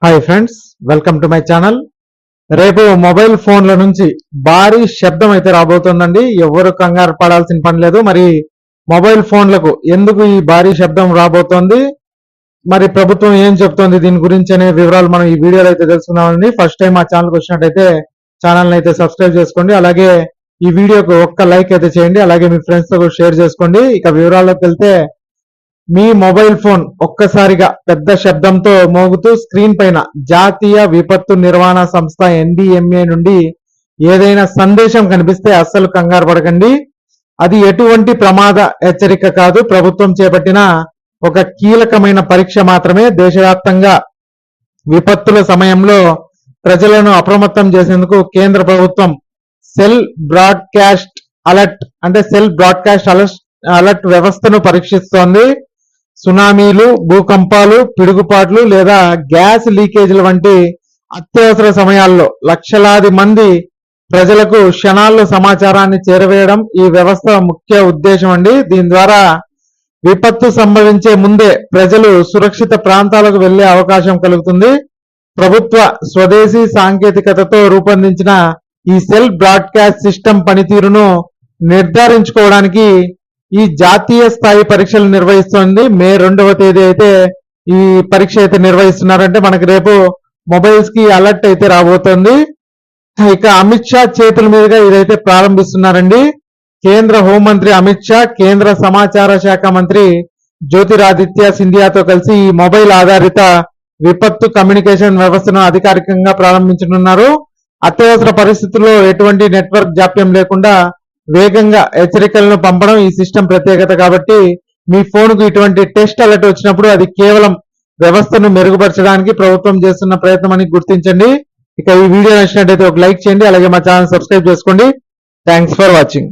Hi friends, welcome to my channel. రేపు mobile ఫోన్ల నుంచి భారీ శబ్దం అయితే రాబోతోందండి. ఎవరు కంగారు పడాల్సిన పని లేదు. మరి మొబైల్ ఫోన్లకు ఎందుకు ఈ భారీ శబ్దం రాబోతోంది, మరి ప్రభుత్వం ఏం చెప్తోంది దీని గురించి అనే వివరాలు మనం ఈ వీడియోలో అయితే తెలుసుకుందామండి. ఫస్ట్ టైం మా ఛానల్కి వచ్చినట్టయితే ఛానల్ అయితే సబ్స్క్రైబ్ చేసుకోండి. అలాగే ఈ వీడియోకి ఒక్క లైక్ అయితే చేయండి. అలాగే మీ ఫ్రెండ్స్ తో షేర్ చేసుకోండి. ఇక వివరాల్లోకి వెళ్తే, మీ మొబైల్ ఫోన్ ఒక్కసారిగా పెద్ద శబ్దంతో మోగుతూ స్క్రీన్ పైన జాతీయ విపత్తు నిర్వహణ సంస్థ NDMA నుండి ఏదైనా సందేశం కనిపిస్తే అస్సలు కంగారు పడకండి. అది ఎటువంటి ప్రమాద హెచ్చరిక కాదు, ప్రభుత్వం చేపట్టిన ఒక కీలకమైన పరీక్ష మాత్రమే. దేశవ్యాప్తంగా విపత్తుల సమయంలో ప్రజలను అప్రమత్తం చేసేందుకు కేంద్ర ప్రభుత్వం సెల్ బ్రాడ్కాస్ట్ అలర్ట్ వ్యవస్థను పరీక్షిస్తోంది. సునామీలు, భూకంపాలు, పిడుగుపాట్లు లేదా గ్యాస్ లీకేజీల వంటి అత్యవసర సమయాల్లో లక్షలాది మంది ప్రజలకు క్షణాల్లో సమాచారాన్ని చేరవేయడం ఈ వ్యవస్థ ముఖ్య ఉద్దేశం అండి. దీని ద్వారా విపత్తు సంభవించే ముందే ప్రజలు సురక్షిత ప్రాంతాలకు వెళ్లే అవకాశం కలుగుతుంది. ప్రభుత్వ స్వదేశీ సాంకేతికతతో రూపొందించిన ఈ సెల్ బ్రాడ్కాస్ట్ సిస్టమ్ పనితీరును నిర్ధారించుకోవడానికి ఈ జాతీయ స్థాయి పరీక్షలు నిర్వహిస్తోంది. మే 2వ తేదీ అయితే ఈ పరీక్ష అయితే నిర్వహిస్తున్నారంటే మనకి రేపు మొబైల్స్ కి అలర్ట్ అయితే రాబోతోంది. ఇక అమిత్ షా చేతుల మీదుగా ఇదైతే ప్రారంభిస్తున్నారండి. కేంద్ర హోంమంత్రి అమిత్ షా, కేంద్ర సమాచార శాఖ మంత్రి జ్యోతిరాదిత్య సింధియాతో కలిసి ఈ మొబైల్ ఆధారిత విపత్తు కమ్యూనికేషన్ వ్యవస్థను అధికారికంగా ప్రారంభించనున్నారు. అత్యవసర పరిస్థితుల్లో ఎటువంటి నెట్వర్క్ జాప్యం లేకుండా వేగంగా హెచ్చరికలను పంపడం ఈ సిస్టమ్ ప్రత్యేకత. కాబట్టి మీ ఫోన్కు ఇటువంటి టెస్ట్ అలర్ట్ వచ్చినప్పుడు అది కేవలం వ్యవస్థను మెరుగుపరచడానికి ప్రభుత్వం చేస్తున్న ప్రయత్నం అని గుర్తించండి. ఇక ఈ వీడియో నచ్చినట్టయితే ఒక లైక్ చేయండి. అలాగే మా ఛానల్ సబ్స్క్రైబ్ చేసుకోండి. Thanks for watching.